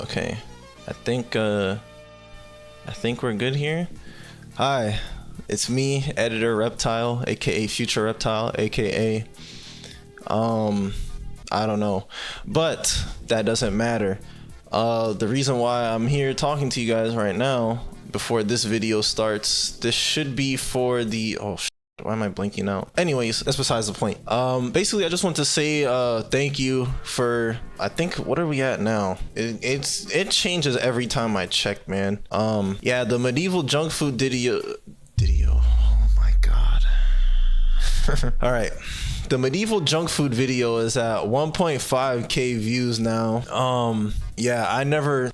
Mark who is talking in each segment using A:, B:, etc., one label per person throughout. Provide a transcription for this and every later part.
A: Okay, I think we're good here. Hi, it's me, Editor Reptile, aka Future Reptile, aka I don't know, but that doesn't matter. The reason why I'm here talking to you guys right now before this video starts, this should be for the why am I blinking out? Anyways, that's besides the point. Basically, I just want to say thank you for, I think, what are we at now? It changes every time I check, man. Yeah, the medieval junk food video. Oh my god. All right. The medieval junk food video is at 1.5k views now. Yeah, I never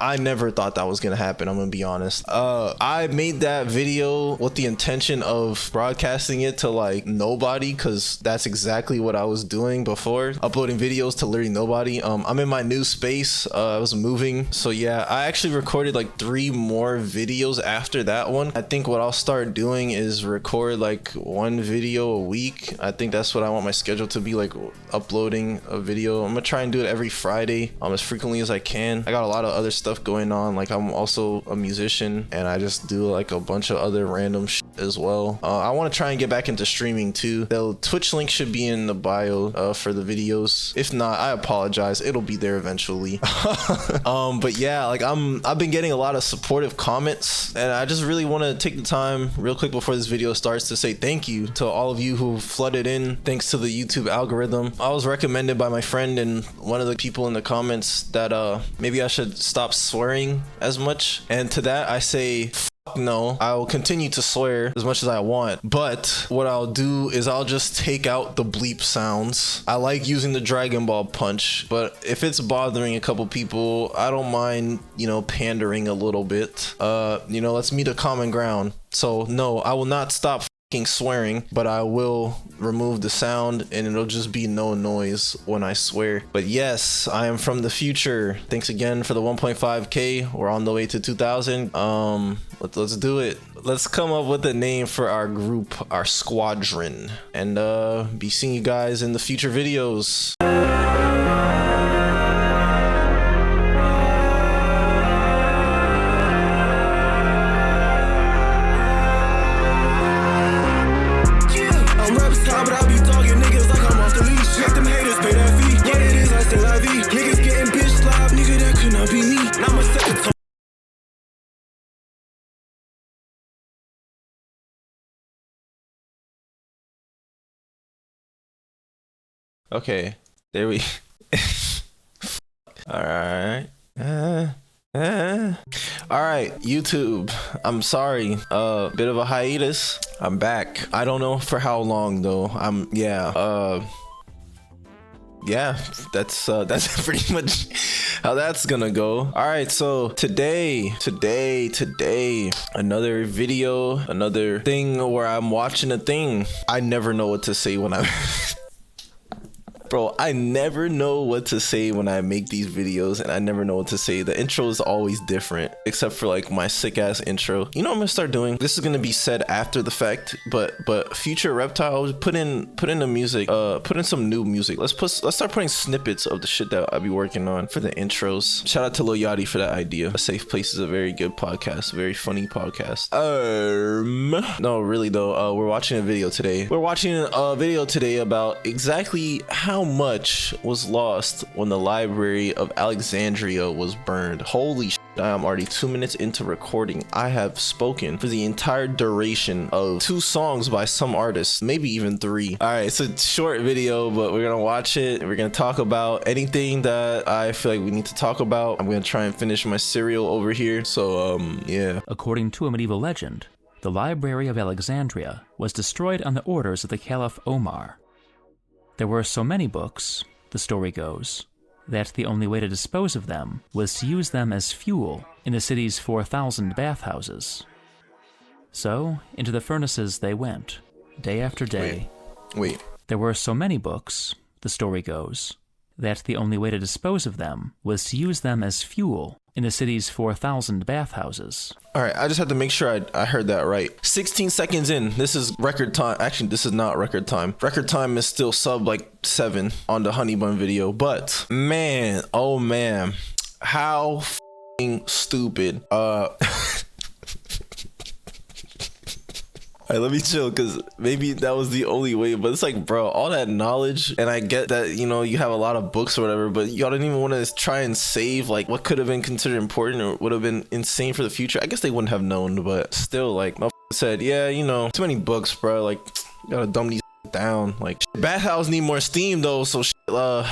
A: thought that was gonna happen. I'm gonna be honest. I made that video with the intention of broadcasting it to like nobody, because that's exactly what I was doing before, uploading videos to literally nobody. I'm in my new space. I was moving, so yeah, I actually recorded like 3 more videos after that one. I think what I'll start doing is record like 1 video a week. I think that's what I want my schedule to be, like uploading a video. I'm gonna try and do it every Friday, as frequently as I can. I got a lot of other stuff going on, like I'm also a musician and I just do like a bunch of other random shit as well. I want to try and get back into streaming too. The Twitch link should be in the bio for the videos. If not, I apologize, it'll be there eventually. But yeah, like I've been getting a lot of supportive comments, and I just really want to take the time real quick before this video starts to say thank you to all of you who flooded in thanks to the YouTube algorithm. I was recommended by my friend and one of the people in the comments that maybe I should stop swearing as much, and to that I say no. I will continue to swear as much as I want, but what I'll do is I'll just take out the bleep sounds. I like using the Dragon Ball punch, but if it's bothering a couple people, I don't mind, pandering a little bit. Let's meet a common ground. So no, I will not stop swearing, but I will remove the sound and it'll just be no noise when I swear. But yes, I am from the future. Thanks again for the 1.5k. We're on the way to 2000. Let's do it. Let's come up with a name for our group, our squadron, and be seeing you guys in the future videos.
B: But I be talking niggas like I'm off the leash. Let them haters pay that fee. What it is, I still la vie. Niggas getting bitch slapped, nigga, that could not be me. Now my second.
A: Okay, there we. All right. All right, YouTube, I'm sorry, bit of a hiatus. I'm back. I don't know for how long though. Yeah, that's pretty much how that's gonna go. All right, so today, another video, another thing where I'm watching a thing. I never know what to say when I'm Bro, I never know what to say when I make these videos, and I never know what to say. The intro is always different, except for like my sick ass intro. You know what I'm gonna start doing? This is gonna be said after the fact, but Future Reptile, put in the music, put in some new music. Let's start putting snippets of the shit that I'll be working on for the intros. Shout out to Lil Yachty for that idea. A Safe Place is a very good podcast, very funny podcast. No, really though, we're watching a video today. We're watching a video today about exactly how much was lost when the Library of Alexandria was burned. Holy shit, I am already 2 minutes into recording. I have spoken for the entire duration of 2 songs by some artists, maybe even 3. All right, it's a short video, but we're gonna watch it. We're gonna talk about anything that I feel like we need to talk about. I'm gonna try and finish my cereal over here. So, yeah.
C: According to a medieval legend, the Library of Alexandria was destroyed on the orders of the Caliph Omar. There were so many books, the story goes, that the only way to dispose of them was to use them as fuel in the city's 4,000 bathhouses. So, into the furnaces they went, day after day.
A: Wait.
C: There were so many books, the story goes, that the only way to dispose of them was to use them as fuel in the city's 4,000 bathhouses.
A: All right, I just had to make sure I heard that right. 16 seconds in, this is record time. Actually, this is not record time. Record time is still sub like 7 on the Honey Bun video. But man, oh man, how stupid. Alright, let me chill, because maybe that was the only way, but it's like, bro, all that knowledge, and I get that, you know, you have a lot of books or whatever, but y'all didn't even want to try and save like what could have been considered important or would have been insane for the future. I guess they wouldn't have known, but still, like, my said, yeah, you know, too many books, bro, like, you gotta dumb these down. Like, bathhouse need more steam though, so why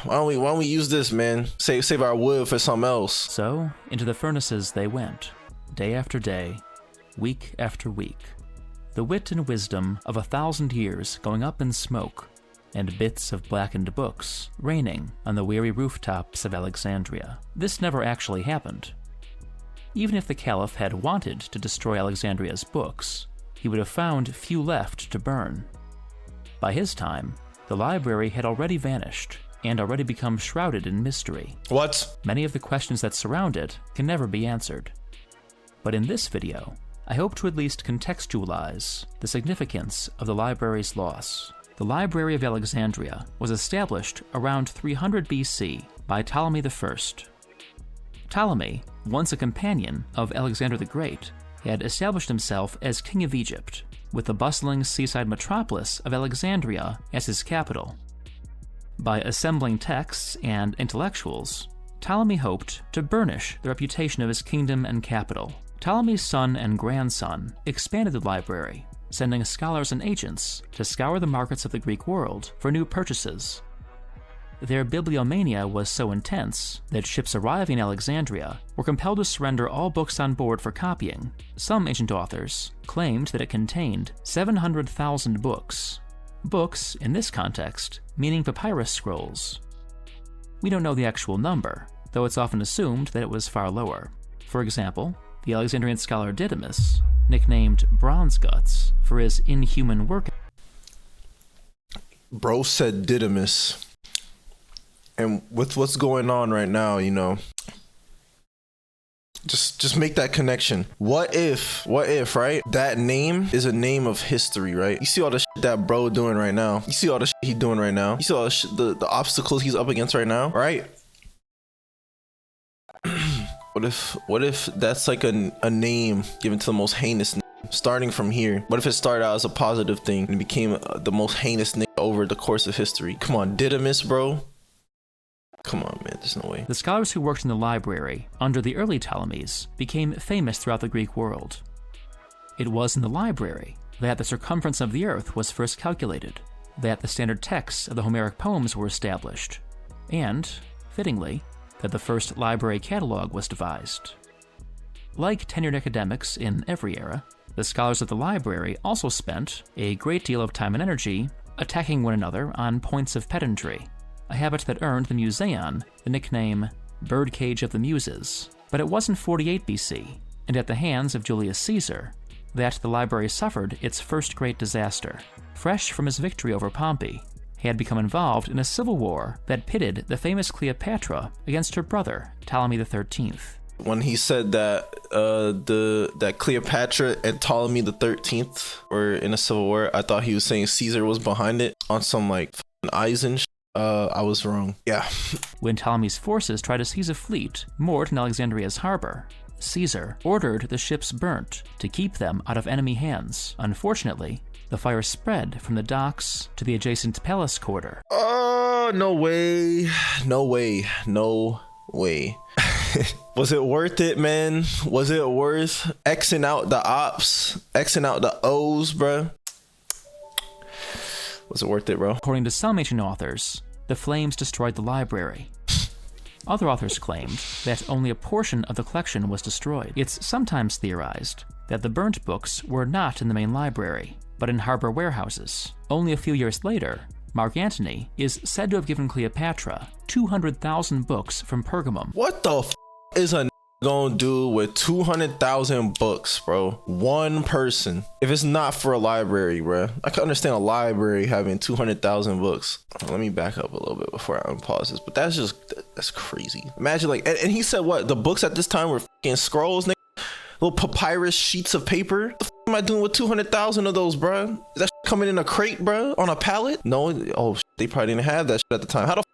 A: don't we use this, man? Save our wood for something else.
C: So into the furnaces they went, day after day, week after week, the wit and wisdom of 1,000 years going up in smoke, and bits of blackened books raining on the weary rooftops of Alexandria. This never actually happened. Even if the Caliph had wanted to destroy Alexandria's books, he would have found few left to burn. By his time, the library had already vanished and already become shrouded in mystery.
A: What?
C: Many of the questions that surround it can never be answered. But in this video, I hope to at least contextualize the significance of the library's loss. The Library of Alexandria was established around 300 BC by Ptolemy I. Ptolemy, once a companion of Alexander the Great, had established himself as king of Egypt, with the bustling seaside metropolis of Alexandria as his capital. By assembling texts and intellectuals, Ptolemy hoped to burnish the reputation of his kingdom and capital. Ptolemy's son and grandson expanded the library, sending scholars and agents to scour the markets of the Greek world for new purchases. Their bibliomania was so intense that ships arriving in Alexandria were compelled to surrender all books on board for copying. Some ancient authors claimed that it contained 700,000 books. Books, in this context, meaning papyrus scrolls. We don't know the actual number, though it's often assumed that it was far lower. For example, the Alexandrian scholar Didymus, nicknamed Bronze Guts for his inhuman work.
A: Bro said Didymus. And with what's going on right now, you know, just make that connection. What if, right? That name is a name of history, right? You see all the shit that bro doing right now. You see all the shit he doing right now. You see all the obstacles he's up against right now, right? What if that's like a name given to the most heinous name, starting from here? What if it started out as a positive thing and became the most heinous name over the course of history? Come on, Didymus, bro. Come on, man, there's no way.
C: The scholars who worked in the library under the early Ptolemies became famous throughout the Greek world. It was in the library that the circumference of the earth was first calculated, that the standard texts of the Homeric poems were established, and, fittingly, that the first library catalog was devised. Like tenured academics in every era, the scholars of the library also spent a great deal of time and energy attacking one another on points of pedantry, a habit that earned the Museon the nickname Birdcage of the Muses. But it was in 48 BC, and at the hands of Julius Caesar, that the library suffered its first great disaster. Fresh from his victory over Pompey, he had become involved in a civil war that pitted the famous Cleopatra against her brother, Ptolemy XIII.
A: When he said that that Cleopatra and Ptolemy XIII were in a civil war, I thought he was saying Caesar was behind it on some like Eisen shit. I was wrong. Yeah.
C: When Ptolemy's forces tried to seize a fleet moored in Alexandria's harbor, Caesar ordered the ships burnt to keep them out of enemy hands. Unfortunately, the fire spread from the docks to the adjacent palace quarter.
A: Oh, no way. No way. No way. Was it worth it, man? Was it worth Xing out the ops, Xing out the O's, bro? Was it worth it, bro?
C: According to some ancient authors, the flames destroyed the library. Other authors claimed that only a portion of the collection was destroyed. It's sometimes theorized that the burnt books were not in the main library, but in harbor warehouses. Only a few years later, Mark Antony is said to have given Cleopatra 200,000 books from Pergamum.
A: What the f is a gonna do with 200,000 books, bro? One person. If it's not for a library, bro. I can understand a library having 200,000 books. Let me back up a little bit before I unpause this, but that's crazy. Imagine like, and he said what? The books at this time were fucking scrolls, nigga? Little papyrus sheets of paper. What the f am I doing with 200,000 of those, bro? Is that coming in a crate, bro? On a pallet? No. Oh, they probably didn't have that shit at the time. How the f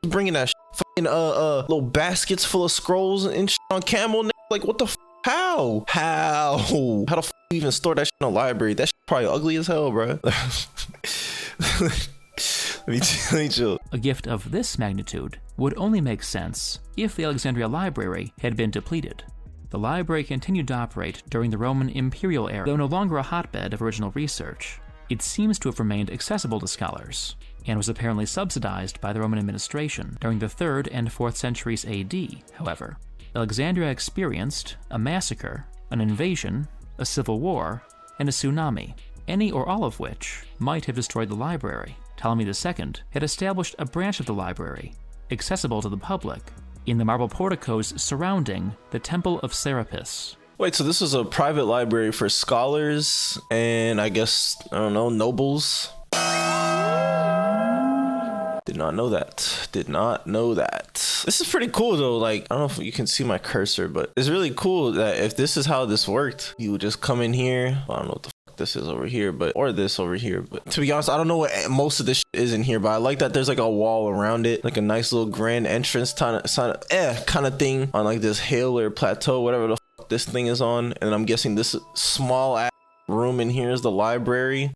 A: bringing that fucking little baskets full of scrolls and shit on camel, like what the how the f you even store that shit in a library? That shit probably ugly as hell, bro. Let me chill.
C: A gift of this magnitude would only make sense if the Alexandria Library had been depleted. The library continued to operate during the Roman imperial era. Though no longer a hotbed of original research, it seems to have remained accessible to scholars, and was apparently subsidized by the Roman administration. During the 3rd and 4th centuries AD, however, Alexandria experienced a massacre, an invasion, a civil war, and a tsunami, any or all of which might have destroyed the library. Ptolemy II had established a branch of the library, accessible to the public, in the marble porticos surrounding the Temple of Serapis.
A: Wait, so this was a private library for scholars and I guess, I don't know, nobles? Did not know that. Did not know that. This is pretty cool though. Like, I don't know if you can see my cursor, but it's really cool that if this is how this worked, you would just come in here. I don't know what the fuck this is over here, but, or this over here. But to be honest, I don't know what most of this shit is in here, but I like that there's like a wall around it, like a nice little grand entrance kind of thing on like this hill or plateau, whatever the fuck this thing is on. And I'm guessing this small ass room in here is the library.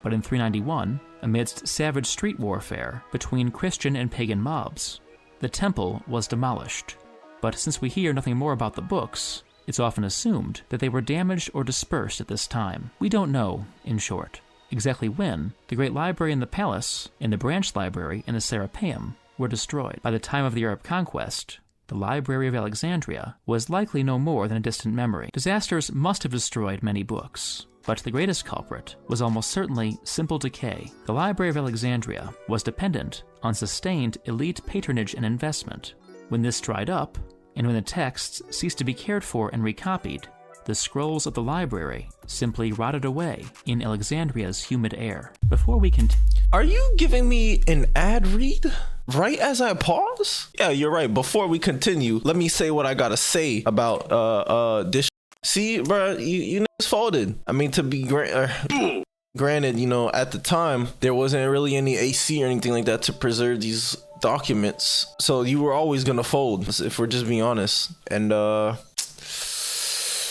C: But in 391, amidst savage street warfare between Christian and pagan mobs, the temple was demolished. But since we hear nothing more about the books, it's often assumed that they were damaged or dispersed at this time. We don't know, in short, exactly when the Great Library in the Palace and the Branch Library in the Serapeum were destroyed. By the time of the Arab conquest, the Library of Alexandria was likely no more than a distant memory. Disasters must have destroyed many books, but the greatest culprit was almost certainly simple decay. The Library of Alexandria was dependent on sustained elite patronage and investment. When this dried up, and when the texts ceased to be cared for and recopied, the scrolls of the library simply rotted away in Alexandria's humid air. Before we continue...
A: Are you giving me an ad read right as I pause? Yeah, you're right. Before we continue, let me say what I gotta say about this. See, bro, you niggas folded. I mean, to be granted, you know, at the time, there wasn't really any AC or anything like that to preserve these documents. So you were always gonna fold, if we're just being honest. And,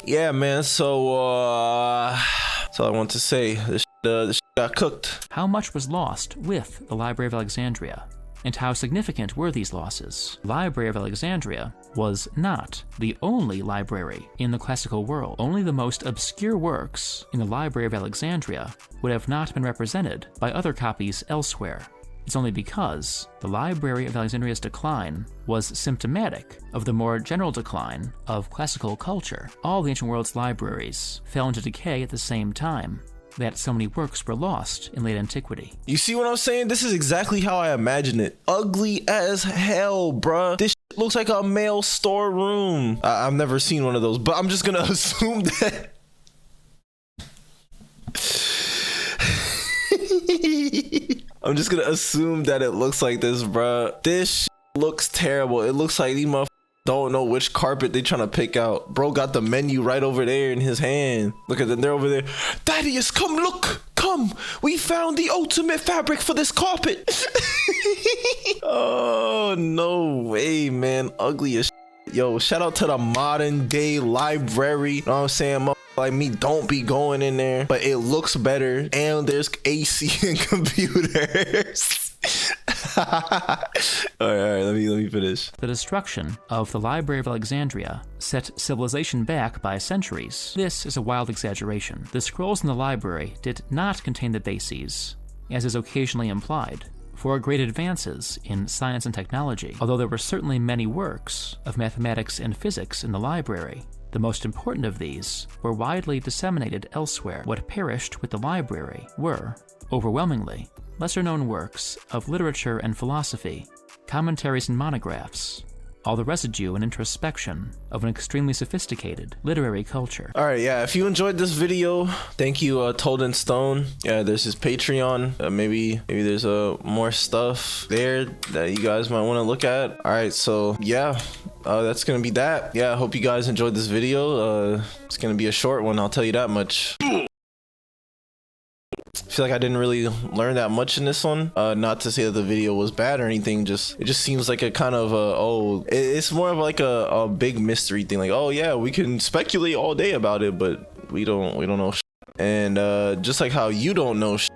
A: yeah, man, so, that's all I want to say. This shit got cooked.
C: How much was lost with the Library of Alexandria? And how significant were these losses? The Library of Alexandria was not the only library in the classical world. Only the most obscure works in the Library of Alexandria would have not been represented by other copies elsewhere. It's only because the Library of Alexandria's decline was symptomatic of the more general decline of classical culture. All the ancient world's libraries fell into decay at the same time that so many works were lost in late antiquity.
A: You see what I'm saying? This is exactly how I imagine it. Ugly as hell, bruh. This shit looks like a mail storeroom. I've never seen one of those, but I'm just gonna assume that. I'm just gonna assume that it looks like this, bruh. This shit looks terrible. It looks like these motherfuckers don't know which carpet they trying to pick out. Bro got the menu right over there in his hand. Look at them, they're over there. Thaddeus, come look, come. We found the ultimate fabric for this carpet. Oh, no way, man. Ugly as shit. Yo, shout out to the modern day library. You know what I'm saying? Motherfuckers like me don't be going in there, but it looks better. And there's AC and computers. all right, let me finish.
C: The destruction of the Library of Alexandria set civilization back by centuries. This is a wild exaggeration. The scrolls in the library did not contain the bases, as is occasionally implied, for great advances in science and technology. Although there were certainly many works of mathematics and physics in the library, the most important of these were widely disseminated elsewhere. What perished with the library were, overwhelmingly, lesser-known works of literature and philosophy, commentaries and monographs, all the residue and introspection of an extremely sophisticated literary culture.
A: All right, yeah, if you enjoyed this video, thank you, Told in Stone. Yeah, there's his Patreon. Maybe there's more stuff there that you guys might want to look at. All right, so yeah, that's gonna be that. Yeah, I hope you guys enjoyed this video. It's gonna be a short one, I'll tell you that much. feel like I didn't really learn that much in this one. Not to say that the video was bad or anything, it just seems like a kind of it's more of like a big mystery thing. Like, oh yeah, we can speculate all day about it, but we don't know shit. And just like how you don't know shit,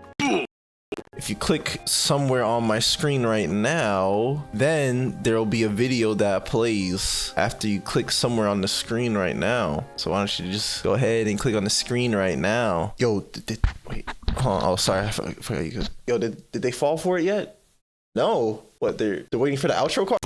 A: if you click somewhere on my screen right now, then there'll be a video that plays after you click somewhere on the screen right now. So why don't you just go ahead and click on the screen right now? Yo, wait, hold on. Oh, sorry, I forgot you. Yo, did they fall for it yet? No. What, they're waiting for the outro card?